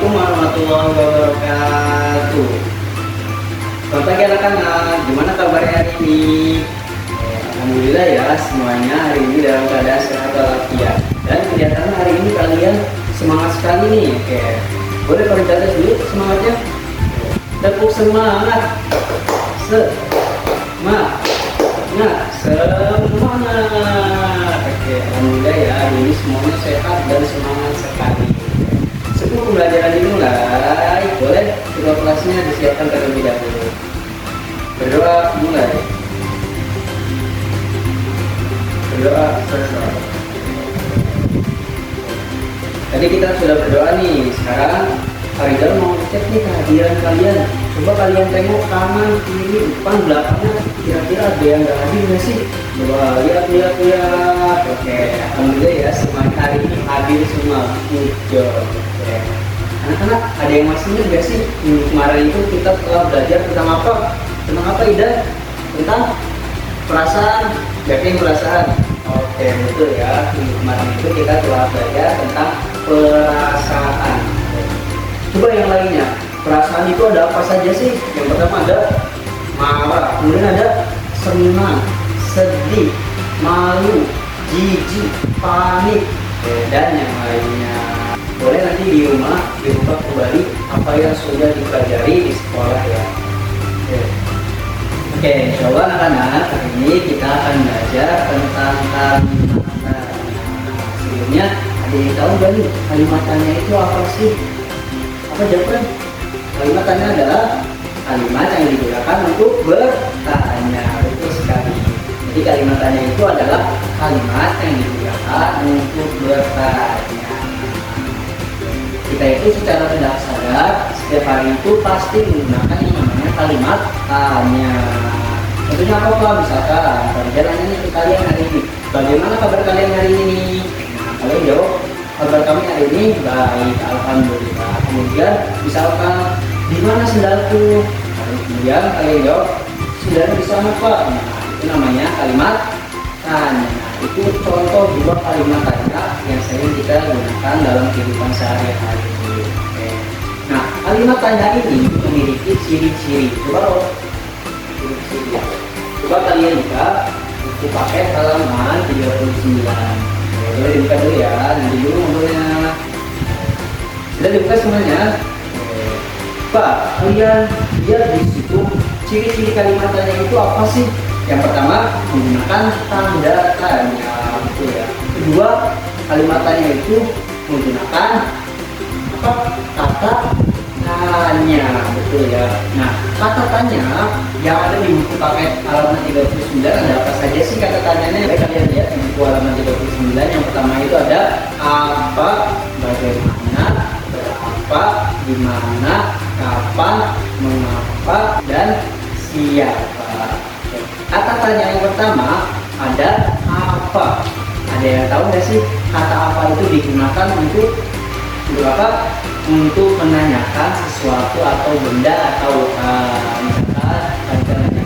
Assalamualaikum warahmatullahi wabarakatuh. Selamat pagi anak-anak, gimana kabarnya hari ini? Alhamdulillah ya, semuanya hari ini dalam keadaan sehat walafiat. Dan kelihatan hari ini kalian semangat sekali nih. Oke, boleh kalian catat dulu semangatnya. Tepuk semangat. Semangat. Oke, alhamdulillah ya, hari ini semuanya sehat dan semangat sekali. Sebelum pembelajaran dimulai, boleh kedua kelasnya disiapkan terlebih dahulu. Berdoa mulai. Berdoa selesai. Tadi kita sudah berdoa nih, sekarang Faridal mau cek nih kehadiran kalian. Coba kalian tengok kanan, kiri, depan, belakangnya, kira-kira ada yang nggak hadir nggak sih? Coba lihat. Oke, alhamdulillah ya, semuanya hari ini hadir semua. Hijau. Oke. Anak-anak, ada yang masih ingat nggak sih? Kemarin itu kita telah belajar tentang apa? Tentang apa, Ida? Tentang perasaan. Yakin perasaan? Oke, betul ya. Kemarin itu kita telah belajar tentang perasaan. Coba yang lainnya, perasaan itu ada apa saja sih? Yang pertama ada marah, kemudian ada senang, sedih, malu, jijik, panik, dan yang lainnya. Boleh nanti di rumah dibuka kembali apa yang sudah dipelajari di sekolah ya. Oke, insya Allah anak-anak, hari ini kita akan belajar tentang kalimat. Sebelumnya, ada yang tahu nggak nih kalimat tanya itu apa sih? Apa jawaban? Kalimat tanya adalah kalimat yang digunakan untuk bertanya. Betul sekali. Jadi kalimat tanya itu adalah kalimat yang digunakan untuk bertanya. Kita itu secara tidak sadar setiap hari itu pasti menggunakan yang namanya kalimat tanya. Tentunya apa Pak? Misalkan perjalanan ini ke kalian hari ini, bagaimana kabar kalian hari ini? Nah, kalian jawab, kabar kami hari ini baik, alhamdulillah. Kemudian misalkan di mana sendalku? Kemudian kalian jawab, sendalnya di sana Pak. Nah, itu namanya kalimat tanya. Itu contoh dua kalimat tanya yang sering kita gunakan dalam kehidupan sehari-hari. Oke. Nah, kalimat tanya ini memiliki ciri-ciri. Coba kalian buka buku paket halaman 39. Boleh dibuka dulu ya, nanti dulu ngobrolnya. Sudah dibuka semuanya? Pak, kalian lihat di situ ciri-ciri kalimat tanya itu apa sih? Yang pertama, menggunakan tanda tanya, betul ya. Kedua, kalimat tanya itu menggunakan apa? Kata tanya, betul ya. Nah, kata tanya yang ada di buku paket halaman 39 ada apa saja sih kata tanyanya? Baik, kalian lihat di buku halaman 39. Yang pertama itu ada apa, bagaimana, berapa, di mana, kapan, mengapa, dan siapa. Kata tanya yang pertama ada apa. Ada yang tahu nggak sih kata apa itu digunakan untuk apa? Untuk menanyakan sesuatu atau benda atau misalkan kalian nanya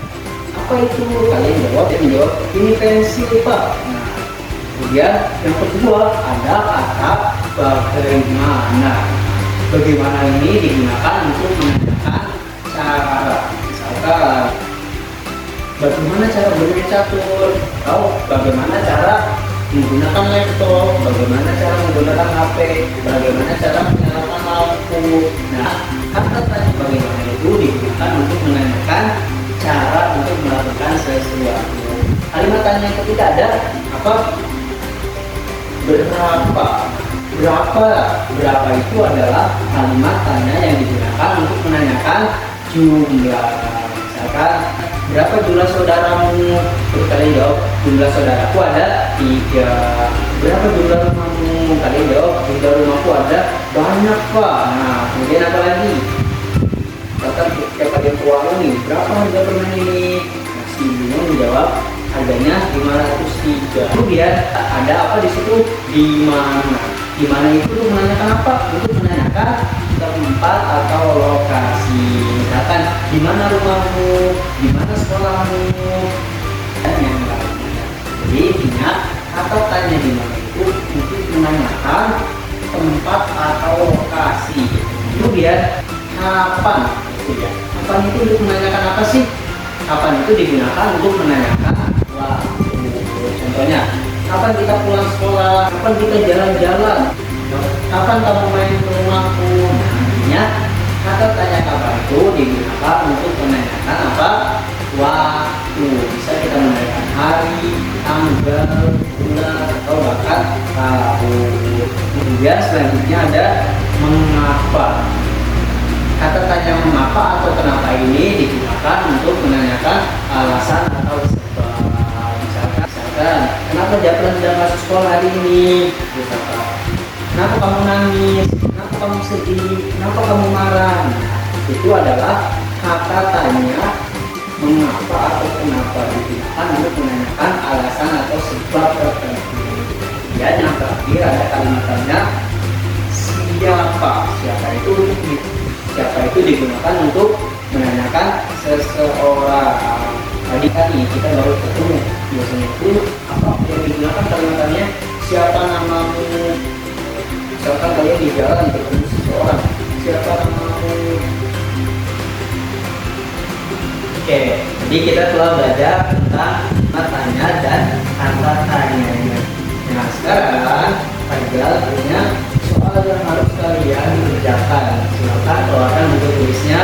apa itu, kalian jawab, dia menjawab ini pensil Pak. Nah, kemudian yang kedua ada kata bagaimana. Bagaimana ini digunakan untuk menanyakan cara. Misalkan bagaimana cara bermain catur, atau bagaimana cara menggunakan laptop, bagaimana cara menggunakan HP, bagaimana cara menyalakan lampu. Nah, kata tanya bagaimana itu digunakan untuk menanyakan cara untuk melakukan sesuatu. Kalimat tanya yang ketiga ada apa? Berapa. Berapa itu adalah kalimat tanya yang digunakan untuk menanyakan jumlah. Misalkan, berapa jumlah saudaramu? Terus kalian jawab, jumlah saudaraku ada 3. Berapa jumlah rumahmu? Kalian jawab, jumlah rumahku ada banyak Pak. Nah, kemudian apa lagi? Bahkan ketika kalian ke warung nih, berapa harga permen ini? Nah, si ibunya menjawab, harganya 503. Kemudian ada apa di situ? Di mana? Di mana itu menanyakan apa? Untuk menanyakan tempat atau lokasi. Misalkan di mana rumahmu, di mana sekolahmu, dan yang lainnya. Jadi ingat, kata tanya di mana itu untuk menanyakan tempat atau lokasi. Kemudian kapan itu ya? Kapan itu untuk menanyakan apa sih? Kapan itu digunakan untuk menanyakan waktu. Contohnya, kapan kita pulang sekolah? Kapan kita jalan-jalan? Kapan kamu main ke rumahku? Nah, artinya kata tanya kapan itu digunakan untuk menanyakan apa? Waktu. Bisa kita menanyakan hari, tanggal, bulan, atau bahkan tahun. Kemudian selanjutnya ada mengapa. Kata tanya mengapa atau kenapa ini digunakan untuk menanyakan alasan atau sebab. Misalkan kenapa Japlan tidak masuk sekolah hari ini? Misalkan, kenapa kamu nangis? Kenapa kamu sedih? Kenapa kamu marah? Nah, itu adalah kata tanya mengapa atau kenapa digunakan untuk menanyakan alasan atau sebab tertentu. Dan yang terakhir ada kalimat tanya siapa. Siapa itu digunakan untuk menanyakan seseorang. Tadi kita baru ketemu, biasanya itu apa yang digunakan kalimatnya siapa namamu. Misalkan kalian di jalan ketemu seseorang, siapa namamu. Oke, jadi kita telah belajar tentang kata tanya dan kata tanyanya. Nah, sekarang Faizal punya soal yang harus kalian kerjakan. Silakan keluarkan buku tulisnya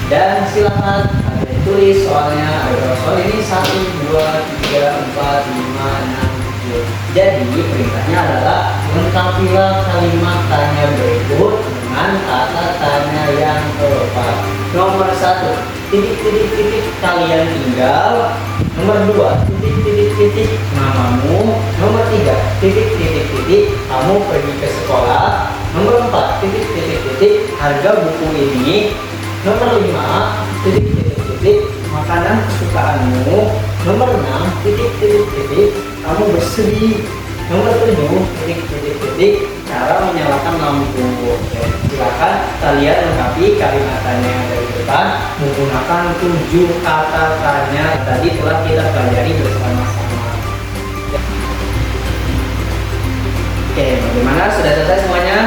dan silakan kalian tulis soalnya. Ada soal ini 1, 2, 3, 4, 5, 6, 7. Jadi perintahnya adalah lengkapilah kalimat tanya berikut dengan kata tanya yang tepat. Nomor 1, titik kalian tinggal. Nomor 2, titik namamu. Nomor 3, titik kamu pergi ke sekolah. Nomor 4, titik harga buku ini. Nomor 5, titik makanan kesukaanmu. Nomor 6, titik kamu bersedih. Nomor 7, titik cara menyalakan lampu. Oke, silakan kalian lengkapi kalimat tanya yang dari depan menggunakan 7 kata tanya tadi telah kita pelajari bersama-sama. Oke, bagaimana? Sudah selesai semuanya?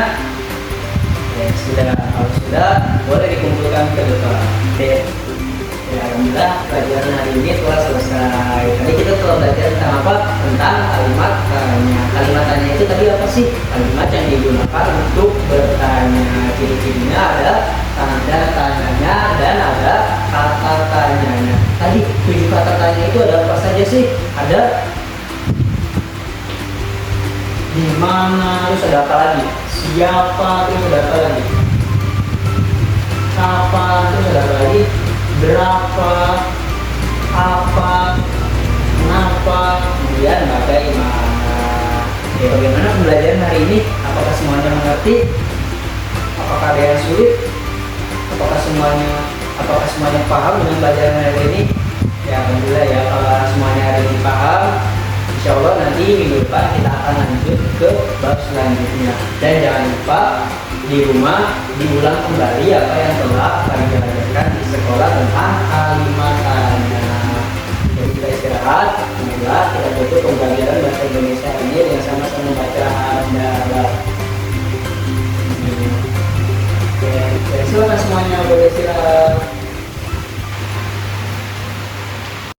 Oke, sudah. Kalau sudah, boleh dikumpulkan ke depan. Oke. Ya, alhamdulillah pelajaran hari ini telah selesai. Tadi kita telah belajar tentang apa? Tentang kalimat tanya. Kalimat tanya itu tadi apa sih? Kalimat yang digunakan untuk bertanya. Ciri-cirinya ada tanda tanyanya dan ada kata tanyanya. Tadi 7 kata tanya itu ada apa saja sih? Ada di mana, terus ada apa lagi? Siapa, terus ada apa lagi? Kapan, terus ada apa lagi? Berapa, apa, kenapa, kemudian bagaimana. Oke, bagaimana pembelajaran hari ini? Apakah semuanya mengerti? Apakah ada yang sulit? Apakah semuanya paham dengan pelajaran hari ini? Ya, alhamdulillah ya, kalau semuanya hari ini paham, insya Allah nanti minggu depan kita akan lanjut ke bab selanjutnya. Dan jangan lupa di rumah diulang kembali apa yang telah kami belajarkan di sekolah tentang kalimat tanya. Jadi kita istirahat, semoga kita tutup pembelajaran bahasa Indonesia ini dengan sama-sama membaca hamdalah. Oke, silakan semuanya boleh istirahat.